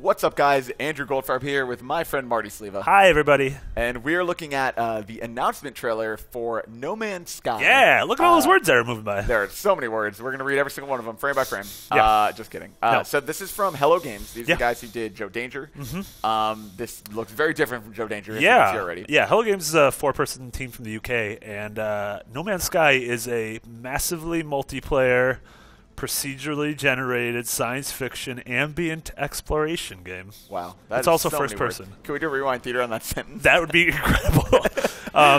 What's up, guys? Andrew Goldfarb here with my friend Marty Sleva. Hi, everybody. And we are looking at the announcement trailer for No Man's Sky. Yeah, look at all those words that are moving by. There are so many words. We're going to read every single one of them, frame by frame. Yeah. Just kidding. No. So this is from Hello Games. These are Yeah. the guys who did Joe Danger. This looks very different from Joe Danger. Yeah, Already. yeah. Hello Games is a 4-person team from the UK, and No Man's Sky is a massively multiplayer, procedurally generated science fiction ambient exploration game. Wow. It's also first person. Can we do a rewind theater on that sentence? That would be incredible.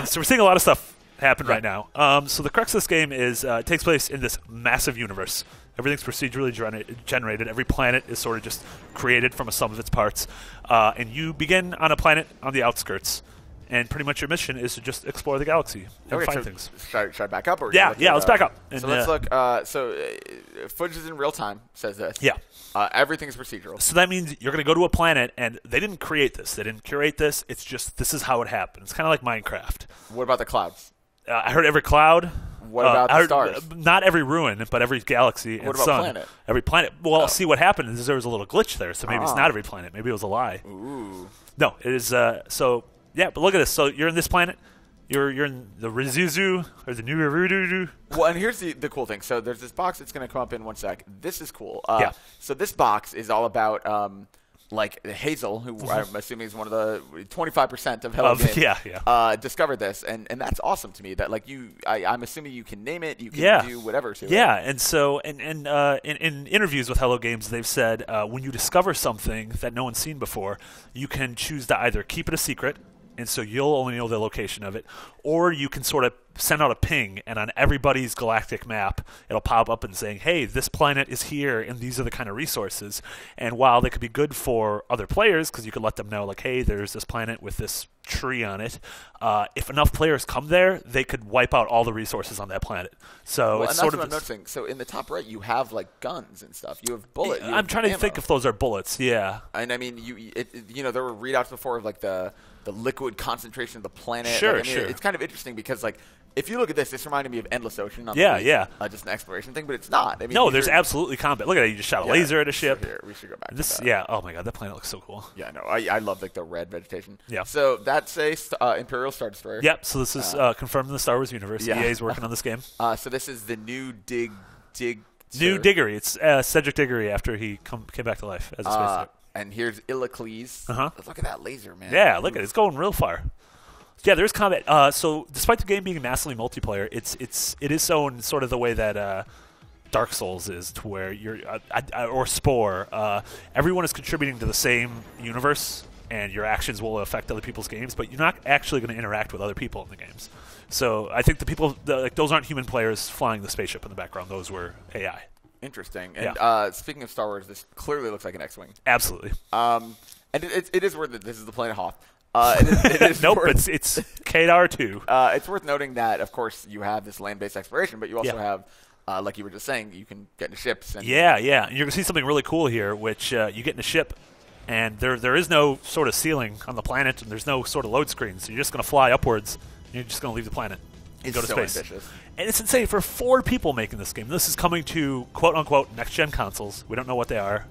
So we're seeing a lot of stuff happen right now. So the crux of this game is it takes place in this massive universe. Everything's procedurally generated. Every planet is sort of just created from a sum of its parts. And you begin on a planet on the outskirts. And pretty much your mission is to just explore the galaxy and find things. Should I back up? Or Yeah, let's back up. And, so let's look. Footage is in real time, says this. Yeah. Everything's procedural. So that means you're going to go to a planet, and they didn't create this. They didn't curate this. It's just this is how it happened. It's kind of like Minecraft. What about the clouds? I heard every cloud. What about the stars? Not every ruin, but every galaxy What and about sun. planet? Every planet. Well, see what happened is there was a little glitch there, so maybe it's not every planet. Maybe it was a lie. Ooh. No, it is. Yeah, but look at this. So you're in this planet. You're in the Rizuzu or the New Rirudu. Well, and here's the cool thing. So there's this box that's going to come up in one sec. This is cool. Yeah. So this box is all about like Hazel, who I'm assuming is one of the 25% of Hello Games. Yeah. Discovered this, and that's awesome to me. That like I'm assuming you can name it, you can do whatever to it. Yeah, and so in interviews with Hello Games, they've said when you discover something that no one's seen before, you can choose to either keep it a secret, and so you'll only know the location of it, or you can sort of send out a ping, and on everybody's galactic map, it'll pop up and saying, hey, this planet is here, and these are the kind of resources. And while they could be good for other players, because you could let them know, like, hey, there's this planet with this tree on it, if enough players come there, they could wipe out all the resources on that planet. So it's sort of... what I'm noticing. So in the top right, you have, like, guns and stuff. You have bullets. I'm trying to think if those are bullets, yeah. And, I mean, there were readouts before of, like, the liquid concentration of the planet. Sure, like, It's kind of interesting because, like, if you look at this reminded me of Endless Ocean. Just an exploration thing, but it's not. I mean, no, there's absolutely combat. Look at that. You just shot a laser at a ship. Here, we should go back to that. Yeah. Oh, my God. That planet looks so cool. Yeah, no. I love, like, the red vegetation. Yeah. So that's a Imperial Star Destroyer. Yep. So this is confirmed in the Star Wars universe. Yeah. EA is working on this game. So this is the new New Diggory. It's Cedric Diggory after he came back to life as a space suit. And here's Illacles. Look at that laser, man. Yeah, look at it. It's going real far. Yeah, there's combat. So despite the game being massively multiplayer, it is so in sort of the way that Dark Souls is, to where you're or Spore. Everyone is contributing to the same universe, and your actions will affect other people's games, but you're not actually going to interact with other people in the games. So I think those aren't human players flying the spaceship in the background. Those were AI. Interesting. And speaking of Star Wars, this clearly looks like an X-wing. Absolutely. And it is worth it. This is the planet Hoth. It is nope, it's KDAR-2. It's worth noting that, of course, you have this land-based exploration, but you also have, like you were just saying, you can get into ships. And yeah. And you're going to see something really cool here, which you get in a ship, and there is no sort of ceiling on the planet, and there's no sort of load screen, so you're just going to fly upwards, and you're just going to leave the planet and go to space. Ambitious. And it's insane for 4 people making this game. This is coming to quote-unquote next-gen consoles. We don't know what they are.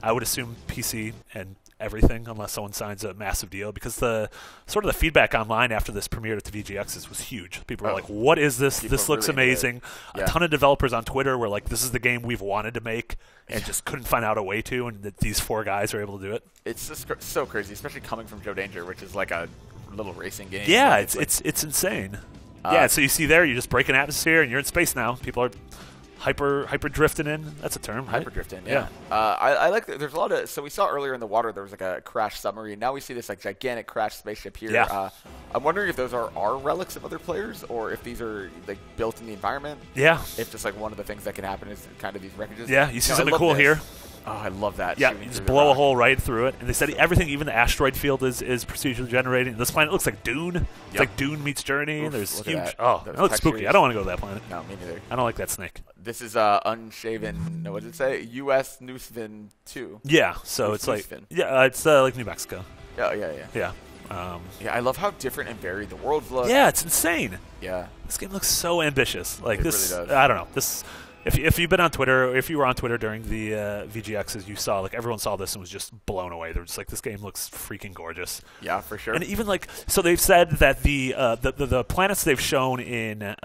I would assume PC and everything, unless someone signs a massive deal, because the sort of the feedback online after this premiered at the VGXs was huge. People were like, what is this? This looks really amazing. A ton of developers on Twitter were like, this is the game we've wanted to make and just couldn't find out a way to, and that these 4 guys are able to do it. It's just so crazy, especially coming from Joe Danger, which is like a little racing game. Yeah, it's insane. Yeah, so you see there, you just break an atmosphere, and you're in space now. People are hyper drifting in. That's a term, right? Hyper drifting, yeah. I like that. There's a lot of. So we saw earlier in the water there was like a crashed submarine. Now we see this like gigantic crashed spaceship here. Yeah. I'm wondering if those are relics of other players, or if these are like built in the environment. Yeah. If just like one of the things that can happen is kind of these wreckages. Yeah. You see something cool here. Oh, I love that. Yeah, you just blow a hole right through it. And they said everything, even the asteroid field, is procedurally generated. This planet looks like Dune. It's like Dune meets Journey. There's huge... Oh, that looks spooky. I don't want to go to that planet. No, me neither. I don't like that snake. This is Unshaven... No, what did it say? U.S. Newsvin 2. Yeah, so it's like... Yeah, it's like New Mexico. Yeah. I love how different and varied the worlds look. Yeah, it's insane. Yeah. This game looks so ambitious. Like it this... really does. I don't know. This... If you've been on Twitter, or if you were on Twitter during the VGXs, you saw like everyone saw this and was just blown away. They're just like, this game looks freaking gorgeous. Yeah, for sure. And even like, so they've said that the planets they've shown in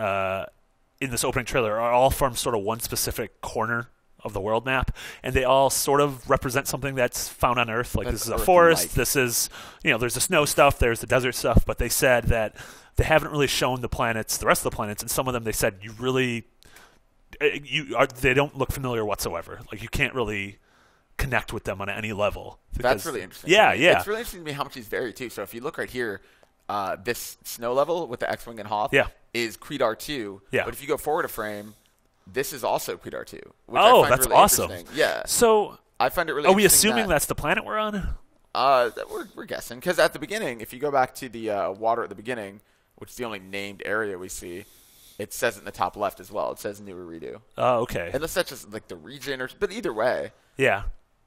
this opening trailer are all from sort of one specific corner of the world map, and they all sort of represent something that's found on Earth. Like, this is a forest, this is, there's the snow stuff, there's the desert stuff, but they said that they haven't really shown the rest of the planets, and some of them they said they don't look familiar whatsoever. Like, you can't really connect with them on any level. That's really interesting. Yeah, yeah. It's really interesting to me how much these vary, too. So if you look right here, this snow level with the X-Wing and Hoth is Creedar 2, but if you go forward a frame, this is also Creedar 2. That's really awesome. Yeah. So I find it really are we interesting assuming that's the planet we're on? We're guessing. Because at the beginning, if you go back to the water at the beginning, which is the only named area we see, it says it in the top left as well. It says New Eridu. Oh, okay. Unless that's just like the region, but either way. Yeah.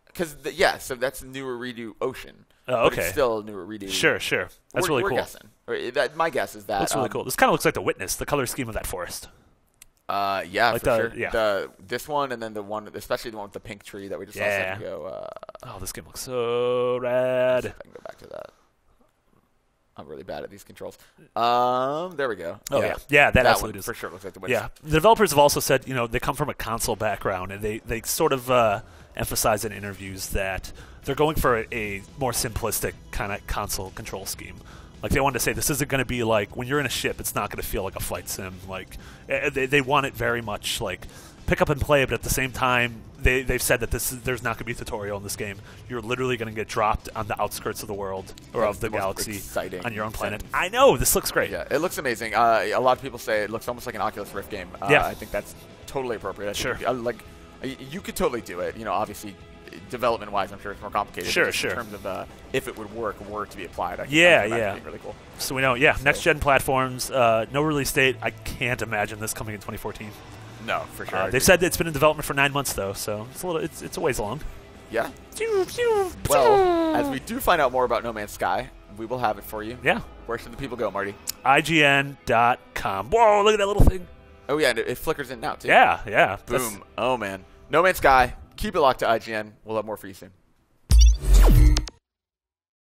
Because, so that's New Eridu Ocean. Oh, okay. But it's still New Eridu. Sure. That's really cool. We're guessing. My guess is that. That's really cool. This kind of looks like the Witness, the color scheme of that forest. Yeah, like for sure. Yeah. This one, and then the one, especially the one with the pink tree that we just saw a second ago. This game looks so rad. See if I can go back to that. I'm really bad at these controls. There we go. Oh, yeah. That absolutely one is. for sure looks like the Witness. Yeah. The developers have also said, they come from a console background, and they sort of emphasize in interviews that they're going for a more simplistic kind of console control scheme. Like, they wanted to say this isn't going to be like when you're in a ship, it's not going to feel like a flight sim. Like, they want it very much like pick up and play, but at the same time, they've said that there's not going to be a tutorial in this game. You're literally going to get dropped on the outskirts of the world or of the galaxy on your own planet. I know, this looks great. Yeah, it looks amazing. A lot of people say it looks almost like an Oculus Rift game. I think that's totally appropriate. Sure. You could totally do it. Obviously, development-wise, I'm sure it's more complicated. Sure. In terms of if it would work were to be applied, I yeah. being really cool. So we know, next-gen platforms, no release date. I can't imagine this coming in 2014. No, for sure. They've said that it's been in development for 9 months, though, so it's a ways along. Yeah. Well, as we do find out more about No Man's Sky, we will have it for you. Yeah. Where should the people go, Marty? ign.com. Whoa, look at that little thing. Oh, yeah, and it flickers in now, too. Yeah. Boom. Oh, man. No Man's Sky. Keep it locked to IGN. We'll have more for you soon.